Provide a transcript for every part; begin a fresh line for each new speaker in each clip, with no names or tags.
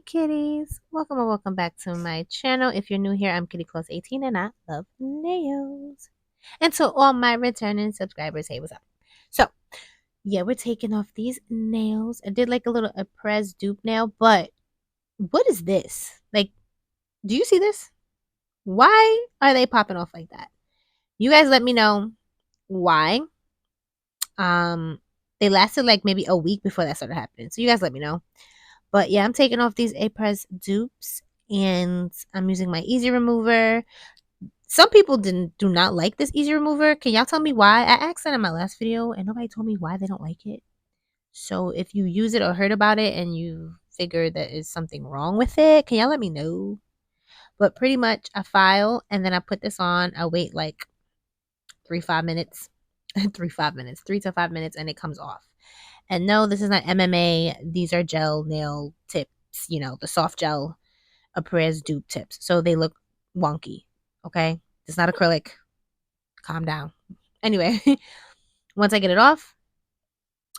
kitties, welcome or welcome back to my channel. If you're new here, I'm KittyKlaws 18 and I love nails. And to all my returning subscribers, hey, what's up? So yeah, we're taking off these nails. I did like a little press dupe nail, but what is this? Like, do you see this? Why are they popping off like that? You guys let me know why. um they lasted like maybe a week before that started happening, so you guys let me know. But yeah, I'm taking off these A-Press dupes and I'm using my easy remover. Some people do not like this easy remover. Can y'all tell me why? I asked that in my last video and nobody told me why they don't like it. So if you use it or heard about it and you figure that is something wrong with it, can y'all let me know? But pretty much I file and then I put this on. I wait like 3 to 5 minutes. 3 to 5 minutes and it comes off. And no, this is not MMA. These are gel nail tips, the soft gel Apres dupe tips. So they look wonky. Okay? It's not acrylic. Calm down. Anyway, once I get it off,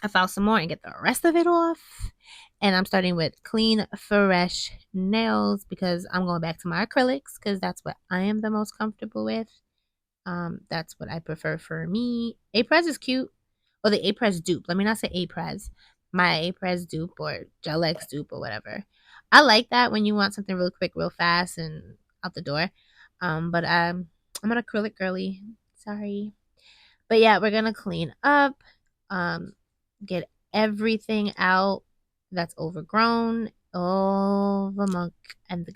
I file some more and get the rest of it off. And I'm starting with clean, fresh nails because I'm going back to my acrylics because that's what I am the most comfortable with. That's what I prefer for me. A-Press is cute. Or the A-Press dupe. Let me not say A-Press. My A-Press dupe or Gel X dupe or whatever. I like that when you want something real quick, real fast, and out the door. But I'm an acrylic girly. Sorry. But yeah, we're gonna clean up. Get everything out that's overgrown, all the muck and the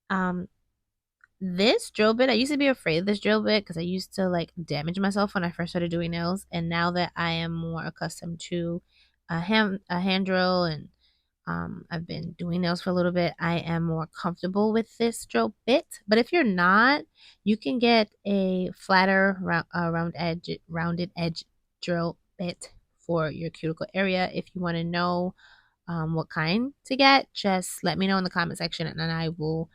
gunk. This drill bit, I used to be afraid of this drill bit because I used to like damage myself when I first started doing nails. And now that I am more accustomed to a hand drill and I've been doing nails for a little bit, I am more comfortable with this drill bit. But if you're not, you can get a flatter rounded edge drill bit for your cuticle area. If you want to know what kind to get, just let me know in the comment section and then I will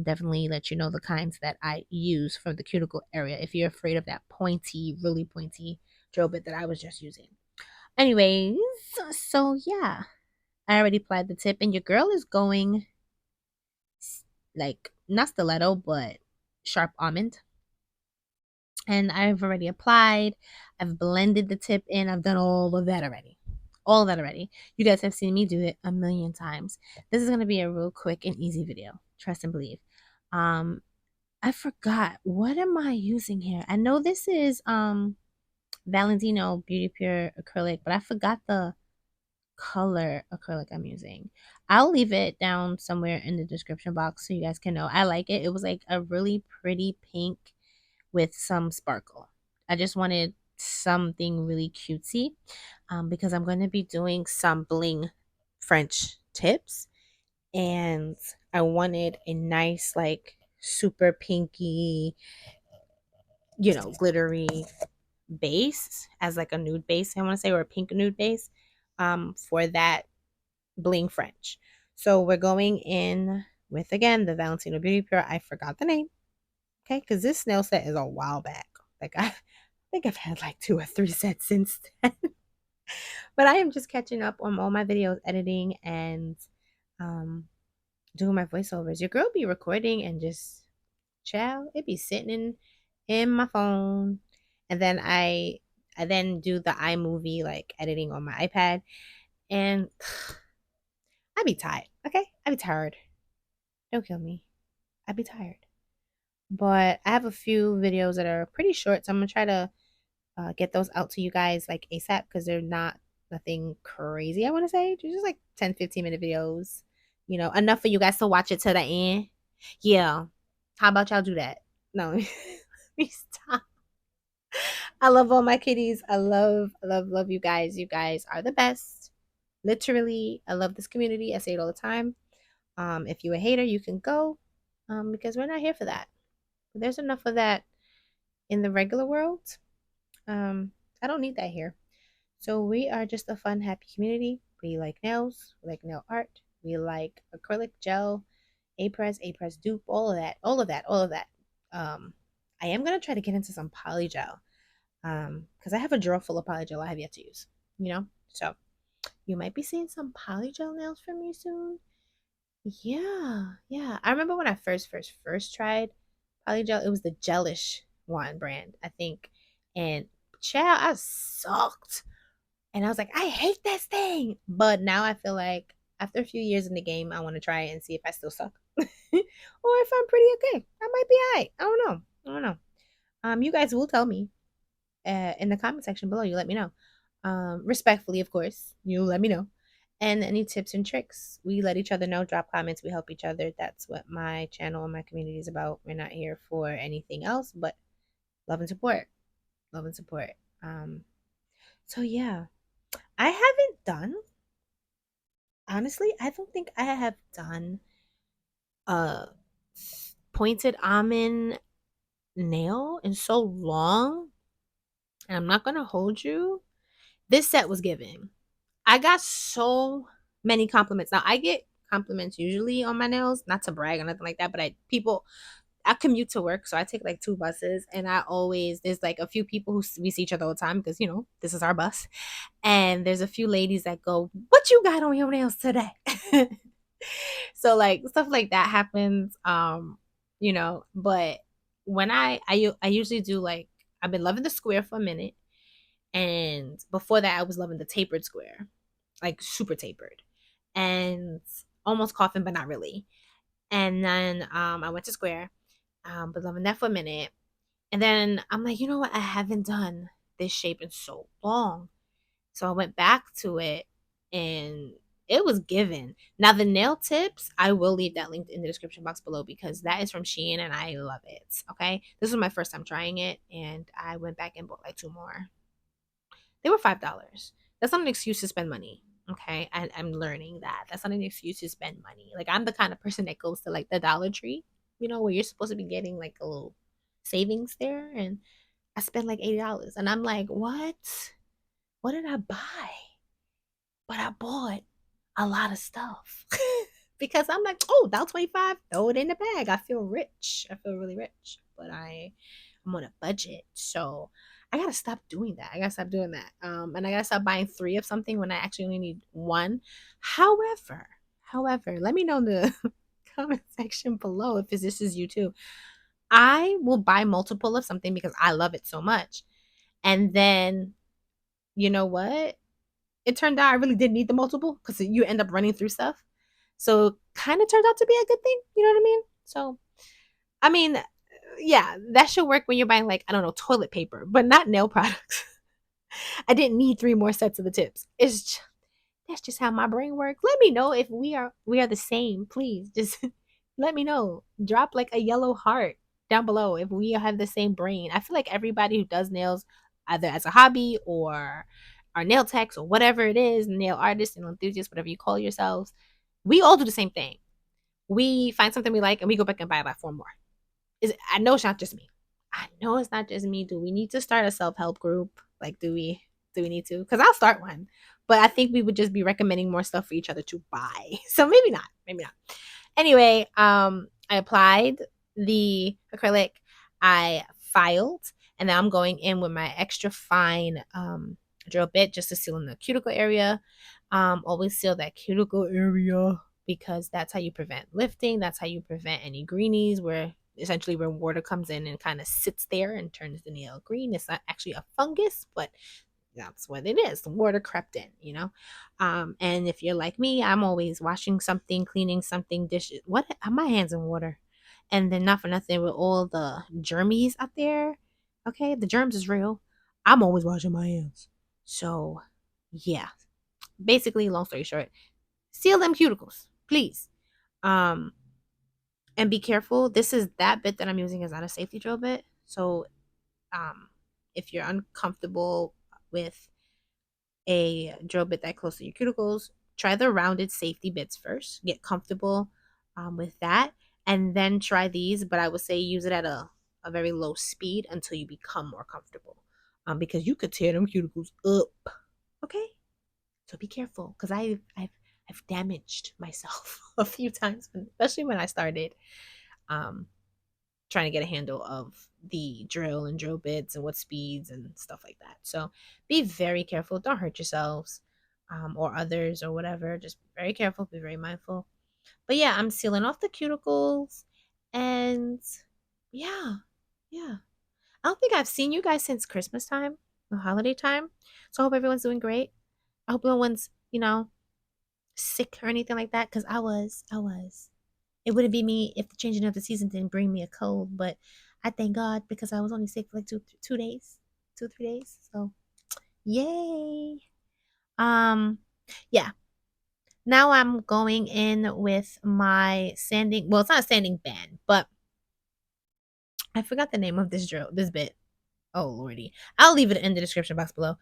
definitely let you know the kinds that I use for the cuticle area if you're afraid of that pointy, really pointy drill bit that I was just using. Anyways, so yeah, I already applied the tip and your girl is going like not stiletto but sharp almond. And I've already applied, I've blended the tip in, I've done all of that already. All of that already. You guys have seen me do it a million times. This is going to be a real quick and easy video. Trust and believe. I forgot. What am I using here? I know this is Valentino Beauty Pure acrylic, but I forgot the color acrylic I'm using. I'll leave it down somewhere in the description box so you guys can know. I like it. It was like a really pretty pink with some sparkle. I just wanted something really cutesy because I'm going to be doing some bling French tips and I wanted a nice like super pinky, glittery base as like a nude base, I want to say, or a pink nude base for that bling French. So we're going in with, again, the Valentino Beauty Pure. I forgot the name. Okay, because this nail set is a while back. Like I think I've had like 2 or 3 sets since then. But I am just catching up on all my videos, editing and doing my voiceovers. Your girl be recording and just child, it be sitting in my phone. And then I then do the iMovie like editing on my iPad. And I be tired. Okay? I be tired. Don't kill me. I be tired. But I have a few videos that are pretty short, so I'm gonna try to get those out to you guys like ASAP because they're not nothing crazy. I want to say they're just like 10-15 minute videos. Enough for you guys to watch it to the end. Yeah. How about y'all do that? No, let me stop. I love all my kitties. I love you guys. You guys are the best. Literally, I love this community. I say it all the time. If you're a hater, you can go because we're not here for that. There's enough of that in the regular world. I don't need that here. So we are just a fun, happy community. We like nails, we like nail art, we like acrylic gel, A-Press dupe, all of that. I am gonna try to get into some polygel, because I have a drawer full of polygel I have yet to use. So you might be seeing some polygel nails from me soon. Yeah, yeah. I remember when I first tried polygel, it was the gelish one brand, I think. And child, I sucked. And I was like, I hate this thing. But now I feel like after a few years in the game, I want to try it and see if I still suck. Or if I'm pretty okay. I might be alright. I don't know. I don't know. You guys will tell me in the comment section below. You let me know. Respectfully, of course. You let me know. And any tips and tricks, we let each other know. Drop comments. We help each other. That's what my channel and my community is about. We're not here for anything else but love and support. Love and support. So yeah, I haven't done. Honestly, I don't think I have done a pointed almond nail in so long. And I'm not gonna hold you. This set was given. I got so many compliments. Now I get compliments usually on my nails, not to brag or nothing like that, but I commute to work, so I take like 2 buses, and there's like a few people who we see each other all the time because this is our bus, and there's a few ladies that go, "What you got on your nails today?" So like stuff like that happens, But when I usually do like I've been loving the square for a minute, and before that I was loving the tapered square, like super tapered, and almost coughing but not really. And then I went to square, but loving that for a minute. And then I'm like, you know what? I haven't done this shape in so long. So I went back to it and it was given. Now, the nail tips, I will leave that linked in the description box below because that is from Shein and I love it. Okay. This was my first time trying it and I went back and bought like 2 more. They were $5. That's not an excuse to spend money. Okay. I'm learning that. That's not an excuse to spend money. Like, I'm the kind of person that goes to like the Dollar Tree, where you're supposed to be getting like a little savings there. And I spent like $80. And I'm like, what? What did I buy? But I bought a lot of stuff because I'm like, oh, $1.25, throw it in the bag. I feel rich. I feel really rich, but I'm on a budget, so I gotta stop doing that. I gotta stop doing that. And I gotta stop buying 3 of something when I actually only need 1. However, let me know in the comment section below if this is you too. I will buy multiple of something because I love it so much, and then you know what? It turned out I really did need the multiple because you end up running through stuff. So kind of turned out to be a good thing. You know what I mean? So, I mean, yeah, that should work when you're buying like, I don't know, toilet paper, but not nail products. I didn't need 3 more sets of the tips. That's just how my brain works. Let me know if we are the same. Please just let me know. Drop like a yellow heart down below if we have the same brain. I feel like everybody who does nails, either as a hobby or are nail techs or whatever it is, nail artists and enthusiasts, whatever you call yourselves, we all do the same thing. We find something we like and we go back and buy like 4 more. I know it's not just me. I know it's not just me. Do we need to start a self-help group? Like, do we need to? Because I'll start one. But I think we would just be recommending more stuff for each other to buy. So maybe not. Maybe not. Anyway, I applied the acrylic. I filed. And now I'm going in with my extra fine drill bit just to seal in the cuticle area. Always seal that cuticle area because that's how you prevent lifting. That's how you prevent any greenies where water comes in and kind of sits there and turns the nail green. It's not actually a fungus, but that's what it is. The water crept in. And if you're like me, I'm always washing something, cleaning something, dishes. What? My hands in water. And then not for nothing with all the germies out there. Okay, the germs is real. I'm always washing my hands. So, yeah. Basically, long story short, seal them cuticles, please. And be careful. That bit that I'm using is not a safety drill bit. So, if you're uncomfortable with a drill bit that close to your cuticles, try the rounded safety bits first. Get comfortable with that, and then try these. But I would say use it at a very low speed until you become more comfortable, because you could tear them cuticles up. Okay, so be careful because I've damaged myself a few times, especially when I started trying to get a handle of the drill and drill bits and what speeds and stuff like that. So be very careful. Don't hurt yourselves. or others or whatever. Just be very careful, be very mindful. But yeah, I'm sealing off the cuticles, and yeah, yeah. I don't think I've seen you guys since Christmas time, the holiday time. So I hope everyone's doing great. I hope no one's, sick or anything like that, because I was. It wouldn't be me if the changing of the season didn't bring me a cold, but I thank God because I was only sick for like 2 days, 3 days. So yay. Um, yeah. Now I'm going in with my sanding. Well, it's not a sanding band, but I forgot the name of this bit. Oh lordy. I'll leave it in the description box below.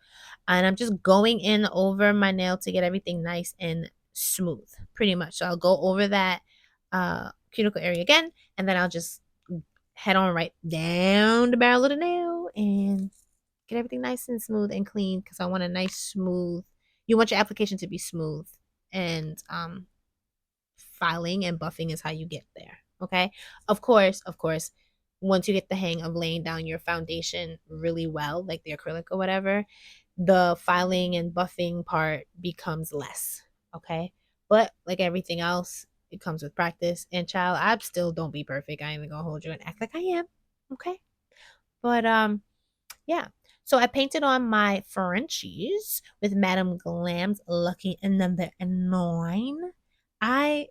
And I'm just going in over my nail to get everything nice and smooth, pretty much. So I'll go over that cuticle area again, and then I'll just head on right down the barrel of the nail and get everything nice and smooth and clean, because I want a nice smooth. You want your application to be smooth, and filing and buffing is how you get there. Okay. Of course, once you get the hang of laying down your foundation really well, like the acrylic or whatever, the filing and buffing part becomes less. Okay. But like everything else, it comes with practice. And child, I still don't be perfect. I ain't even gonna hold you and act like I am. Okay. But yeah. So I painted on my Frenchies with Madame Glam's Lucky Number 9.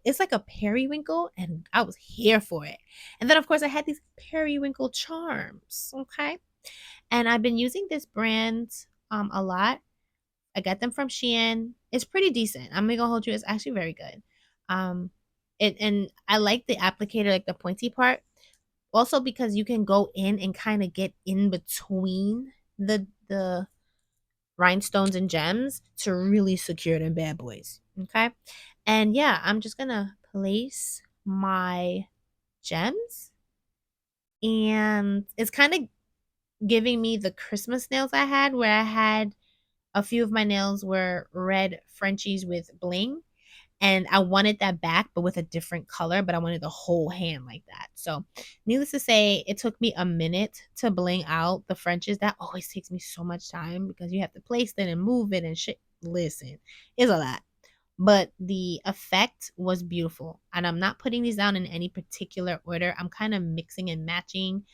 It's like a periwinkle, and I was here for it. And then of course I had these periwinkle charms. Okay. And I've been using this brand a lot. I got them from Shein. It's pretty decent. I'm gonna hold you. It's actually very good. Um and I like the applicator, like the pointy part. Also because you can go in and kind of get in between the rhinestones and gems to really secure them bad boys. Okay. And yeah, I'm just gonna place my gems, and it's kind of giving me the Christmas nails I had, where I had a few of my nails were red Frenchies with bling, and I wanted that back, but with a different color, but I wanted the whole hand like that. So needless to say, it took me a minute to bling out the Frenches. That always takes me so much time because you have to place it and move it and shit. Listen, it's a lot. But the effect was beautiful. And I'm not putting these down in any particular order. I'm kind of mixing and matching.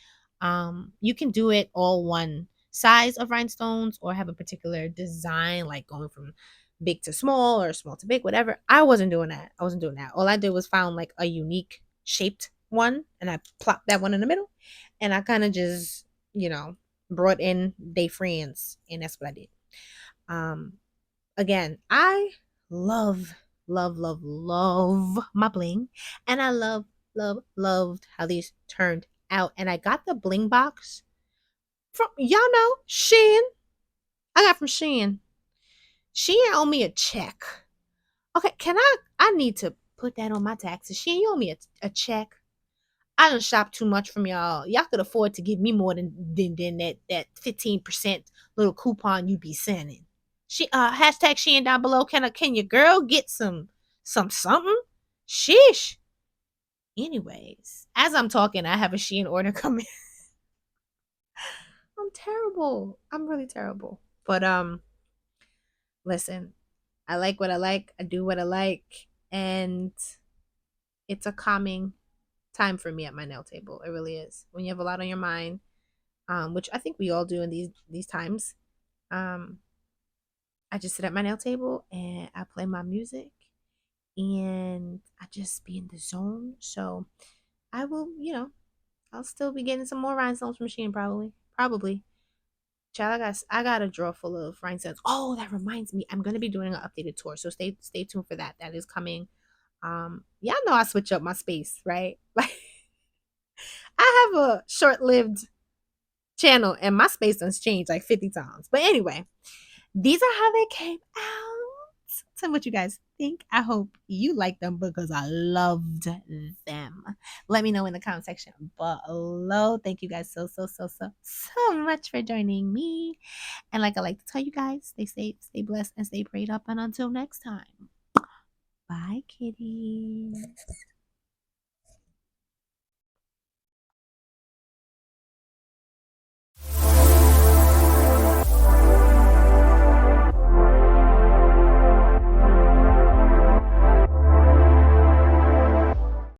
You can do it all one size of rhinestones or have a particular design, like going from big to small or small to big, whatever. I wasn't doing that. All I did was found like a unique shaped one, and I plopped that one in the middle, and I kind of just, brought in they friends, and that's what I did. Um, Again, I love, love, love, love my bling, and I loved how these turned out. And I got the bling box from, y'all know, Shein. I got from Shein. She owe me a check. Okay, I need to put that on my taxes. She owe me a check. I done shop too much from y'all. Y'all could afford to give me more than that 15% little coupon you be sending. She hashtag Shein down below. Can your girl get some something? Sheesh. Anyways, as I'm talking, I have a Shein order coming. I'm terrible. I'm really terrible. But listen, I like what I like. I do what I like, and it's a calming time for me at my nail table. It really is. When you have a lot on your mind, which I think we all do in these times. Um, I just sit at my nail table and I play my music, and I just be in the zone. So I will, I'll still be getting some more rhinestones from Shein probably. Probably. Child, I got a drawer full of rhinestones. Oh, that reminds me. I'm gonna be doing an updated tour. So stay tuned for that. That is coming. Y'all know I switch up my space, right? Like I have a short-lived channel and my space has changed like 50 times. But anyway, these are how they came out. Tell me what you guys think. I hope you like them because I loved them. Let me know in the comment section below. Thank you guys so much for joining me. And like I like to tell you guys, stay safe, stay blessed, and stay prayed up. And until next time, bye, kitties.